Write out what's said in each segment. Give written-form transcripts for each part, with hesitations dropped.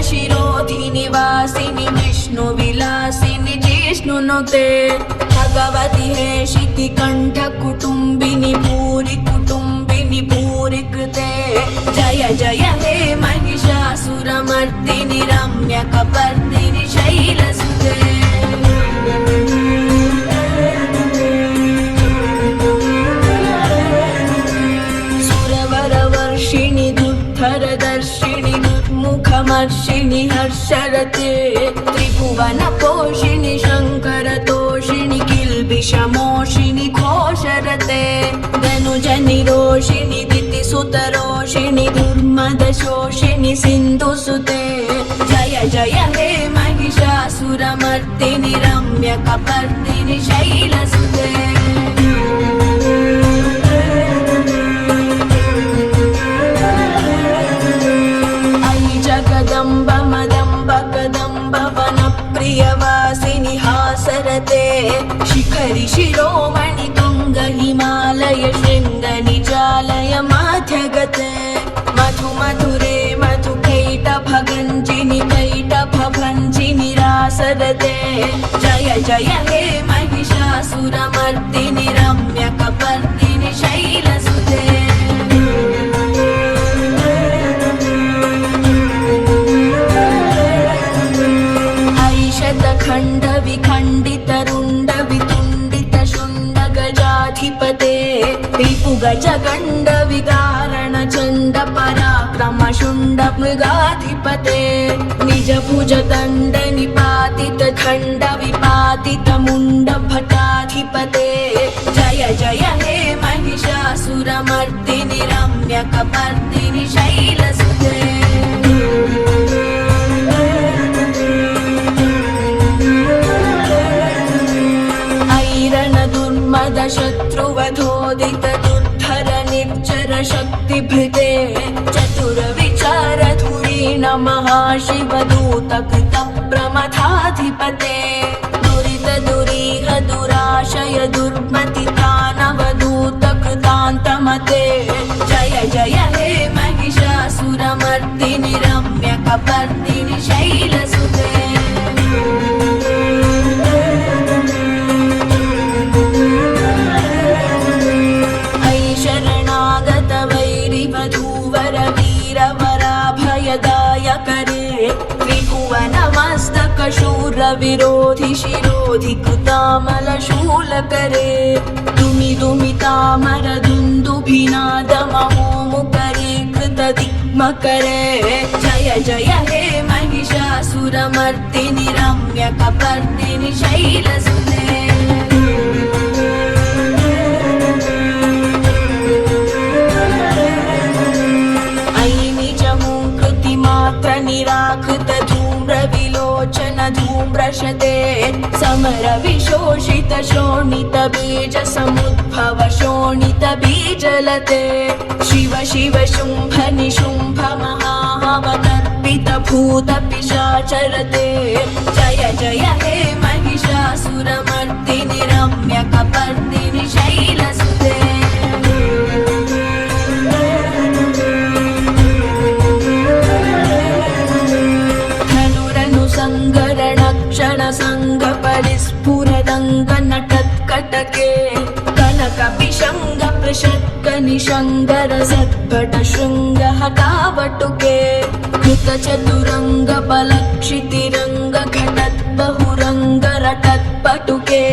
शिरोधिनिवासिनि विष्णुविलासिनि जिष्णुनुते भगवति हेशितिकण्ठ कुटुम्बिनि भूरि कुटुम्बिनि भूरि कृते जय जय हे महिषासुरमर्दिनि रम्यकपर्दिनि शैलसुते सुरवरवर्षिणि दुर्धरदर्शिनि दुर्मुखमर्षिणि हर्षरते त्रिभुवनपोषिणि शङ्करतोषिणि किल्बिषमोषिणि घोषरते धनुजनिरोषिणि दितिसुतरोषिणि दुर्मदशोषिणि सिन्धुसुते जय जय हे महिषासुरमर्दिनि रम्यकपर्दिनि शैलसुते जगदम्ब मदम्ब कदम्ब वनप्रियवासिनि हासरते शिखरि शिरोमणि तुङ्ग हिमालय शृङ्ग निजालय माध्यगते मधु मधुरे मधु कैटभगञ्जिनि कैटभभञ्जिनि रासरते जय जय हे महिषासुरमर्दिनि रम्यकपर्दिनि शैलसुते खण्ड विखण्डित रुण्ड वितुण्डित शुण्ड गजाधिपते रिपु गज गण्ड विगारण चण्ड पराक्रम शुण्ड मृगाधिपते निज भुज दण्ड निपातित खण्ड विपातित मुण्ड भटाधिपते जय जय हे महिषासुरमर्दिनि रम्यकपर्दिनि शैलसुते शत्रुवधोदित दुर्धर निर्जर शक्तिभृते चतुर विचार धुरीण महाशिवदूत कृत प्रमथाधिपते दुरित दुरीह दुराशय दुर्मति दानवदूत कृतान्तमते जय जय हे महिषासुरमर्दिनि रम्यकपर्दिनि शैलसुते शूर विरोधि शिरोधि कृतामल शूल करे दुमि दुमि तामर दुन्दुभिनाद महोमुकरे कृत दिग्म करे जय जय हे महिषासुरमर्दिनि रम्यकपर्दिनि शैलसुते अयि निजमुं कृतिमात्र निराकृत विलोचन धूम्रशते समर विशोषित शोणित बीज समुद्भव शोणित बीजलते शिव शिव शुम्भ निशुम्भ महाहवतर्पित भूत पिशाचरते जय जय हे महिषासुरमर्दिनि रम्यकपर्दिनि शैलसुते संग परिस्फुरदंग नटत्कटके कनक विशंग प्रशक्क निशंगर सद्भट शृंग हटावटुके कृत चतुरंग बलक्षितिरंग घटत बहुरंग रटत्पटुके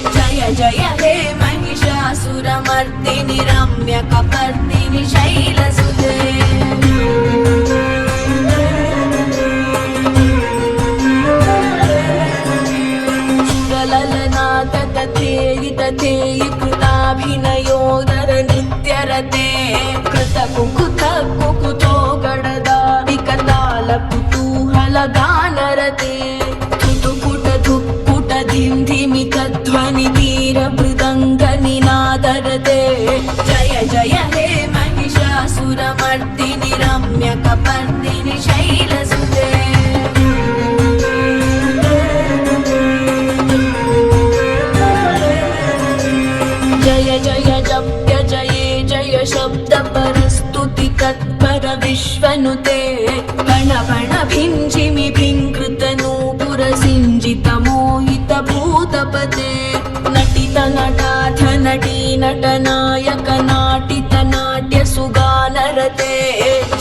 जय जय हे महिषासुरमर्दिनि रम्यकपर्दिनि शैलसुते तथेयि कृताभिनयोदर नित्यरते कृत कुकुथ कुकुथो गडदा विकताल कुतूहल गानरते धुटुपुट धुक्पुट धिं धिमित ध्वनि धीर मृदङ्ग निनाद हरते जय जय हे महिषासुरमर्दिनि रम्यकपर्दिनि शैलसुते जय जय जप्य जये जय शब्द परस्तुति तत्पर विश्वनुते गण गण भिञ्जिमि भिङ्कृत नूपुर सिञ्जित मोहित भूतपते नटित नटाथ नटी नटनायक नाटित नाट्य सुगानरते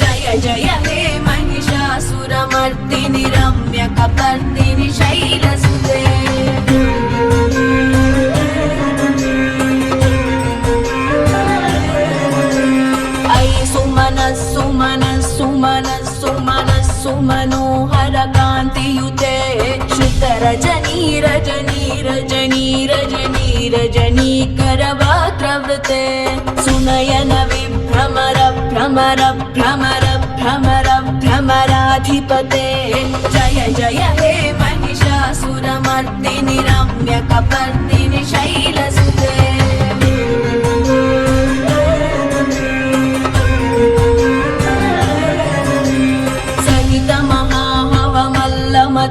जय जय हे महिषासुरमर्दिनि रम्यकपर्दिनि शैलसुते सुमनोहर कान्तियुते श्रुत रजनी रजनी रजनी रजनी रजनीकर वक्त्रवृते सुनयन विभ्रमर भ्रमर भ्रमर भ्रमर भ्रमराधिपते जय जय हे महिषासुरमर्दिनि रम्यकपर्दिनि शैलसुते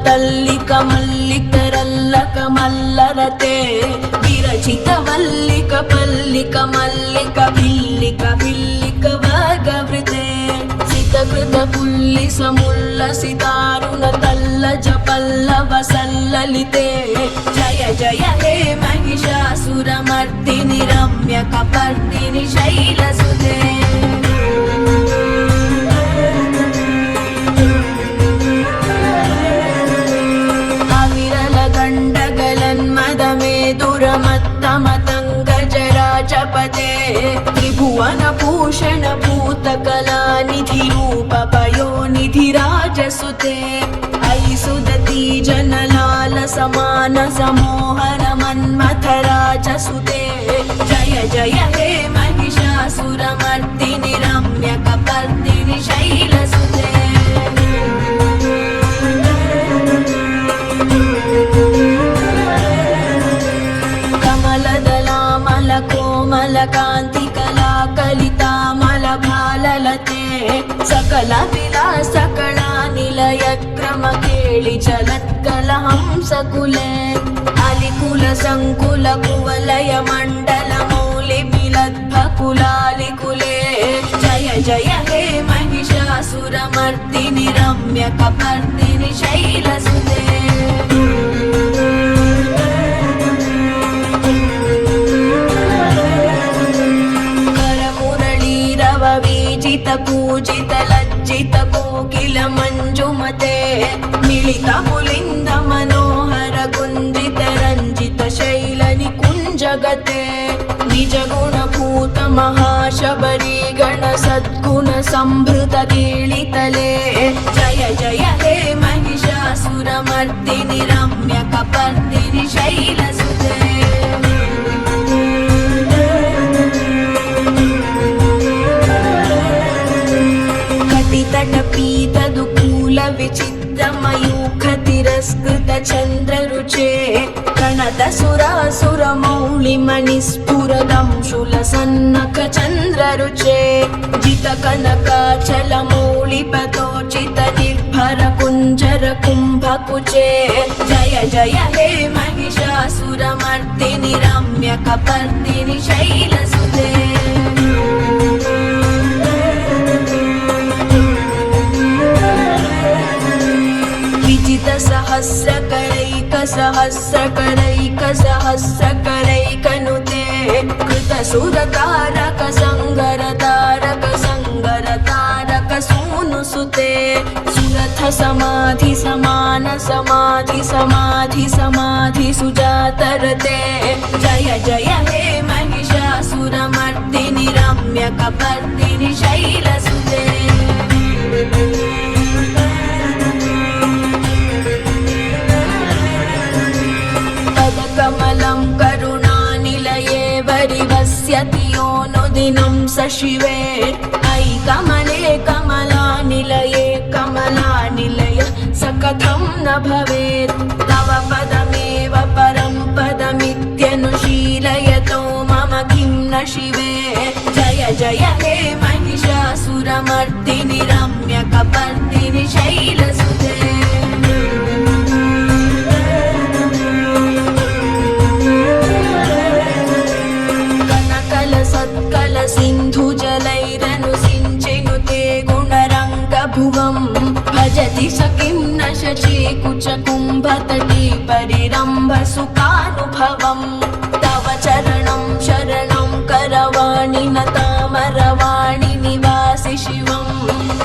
तल्लिक मल्लिकरल्लक मल्लरते विरचित वल्लिक पल्लिक मल्लिक भिल्लिक भिल्लिक वर्गवृते सितकृत पुल्लिस मुल्लसितारुण तल्लज पल्लव सल्ललिते जय जय हे महिषासुरमर्दिनि रम्यकपर्दिनि शैलसुते दुरमत्तमतङ्गजराजपते त्रिभुवनभूषण भूतकलानिधि रूप पयोनिधिराजसुते अयि सुदती जनलाल समान समोहन मन्मथराजसुते जय जय हे महिषासुरमर्दिनि रम्यकपर्दिनि शैलसुते कोमलकान्तिकला कलितामल भाललते सकल विलास सकला निलय क्रम केळि चलत्कलहंसकुले अलिकुल संकुल कुवलय मण्डल मौलि मिलद्भकुलालिकुले जय जय हे महिषासुरमर्दिनि रम्यकपर्दिनि शैलसुते पूजित लज्जित कोकिल मंजुमते मिलित पुलिंद मनोहर गुंजित रंजित शैल निकुंजगते निज गुण भूत महाशबरी गण सद्गुण संभृत कीलितले जय जय हे महिषासुरमर्दिनि रम्यकपर्दिनि शैलसुते तटपीतदुकूल विचित्रमयूख तिरस्कृत चन्द्ररुचे प्रणत सुरासुर मौलि मणिस्फुरदंशुल सन्नख चन्द्ररुचे जित कनकाचल मौलि पतोचित निर्भर कुञ्जर कुम्भकुचे जय जय हे महिषासुरमर्दिनि रम्यकपर्दिनि शैलसुते सहस्रकरैक सहस्रकरैक सहस्रकरैकनुते कृत सुरतारक संगरतारक संगरतारक सूनुसुते सुरथ समाधि समान समाधि समाधि समाधि सुजातरते जय जय हे महिषासुरमर्दिनि रम्यकपर्दिनि शैलसुते कमलं करुणानिलये वरिवस्यति योऽनुदिनं स शिवे अयि कमले कमलानिलये कमलानिलय स कथं न भवेत् तव पदमेव परं पदमित्यनुशीलयतो मम किं न शिवे जय जय हे महिषासुरमर्दिनि रम्यकपर्दिनि शैलसुते कनकलसत्कल सिन्धुजलैरनुसिञ्चिनुते गुणरङ्गभुवम् भजति स किं न शचीकुचकुम्भतटी परिरम्भसुखानुभवम् तव चरणं शरणं करवाणि न तामरवाणि निवासि शिवम्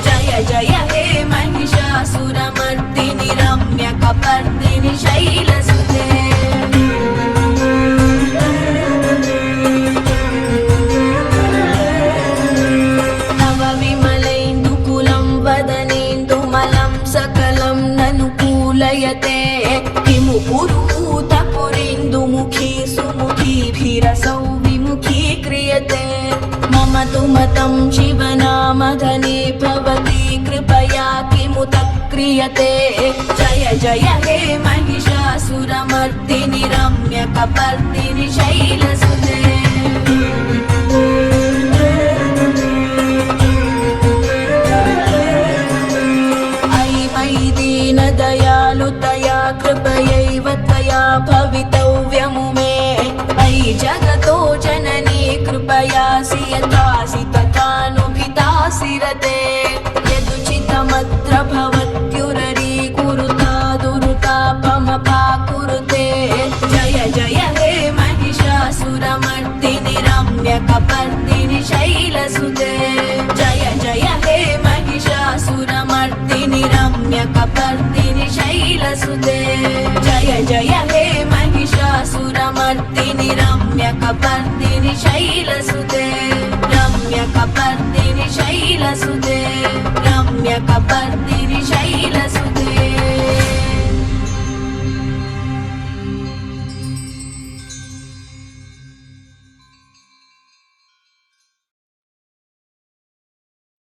जय जय हे महिषासुरमर्दिनि रम्यकपर्दिनि शैलसुते तव विमलेन्दुकुलं वदनेन्दुमलं सकलं ननुकूलयते किमु पुरुहूतपुरेन्दुमुखी सुमुखीभिरसौ विमुखी क्रियते मम तु मतं शिवनामधने भवती कृपया किमुत क्रियते जय जय हे महिषासुरमर्दिनि रम्यकपर्दिनि शैलसुते अयि मयि दीनदयालुतया कृपयैव त्वया भवितव्यमु मे अयि जगतो जननी कृपयासि यथासि तथानुभितासि रते यदुचितमत्र भवत्युररी कुरुता दुरुतापमपाकुरुते जय जय हे महिषासुरमर्दिनि रम्यकपर्दिनि शैलसुते जय जय हे महिषासुरमर्दिनि रम्यकपर्दिनि शैलसुते जय जय हे महिषासुरमर्दिनि रम्यकपर्दिनि शैलसुते रम्यकपर्दिनि शैलसुते रम्यकपर्दिनि शैलसुते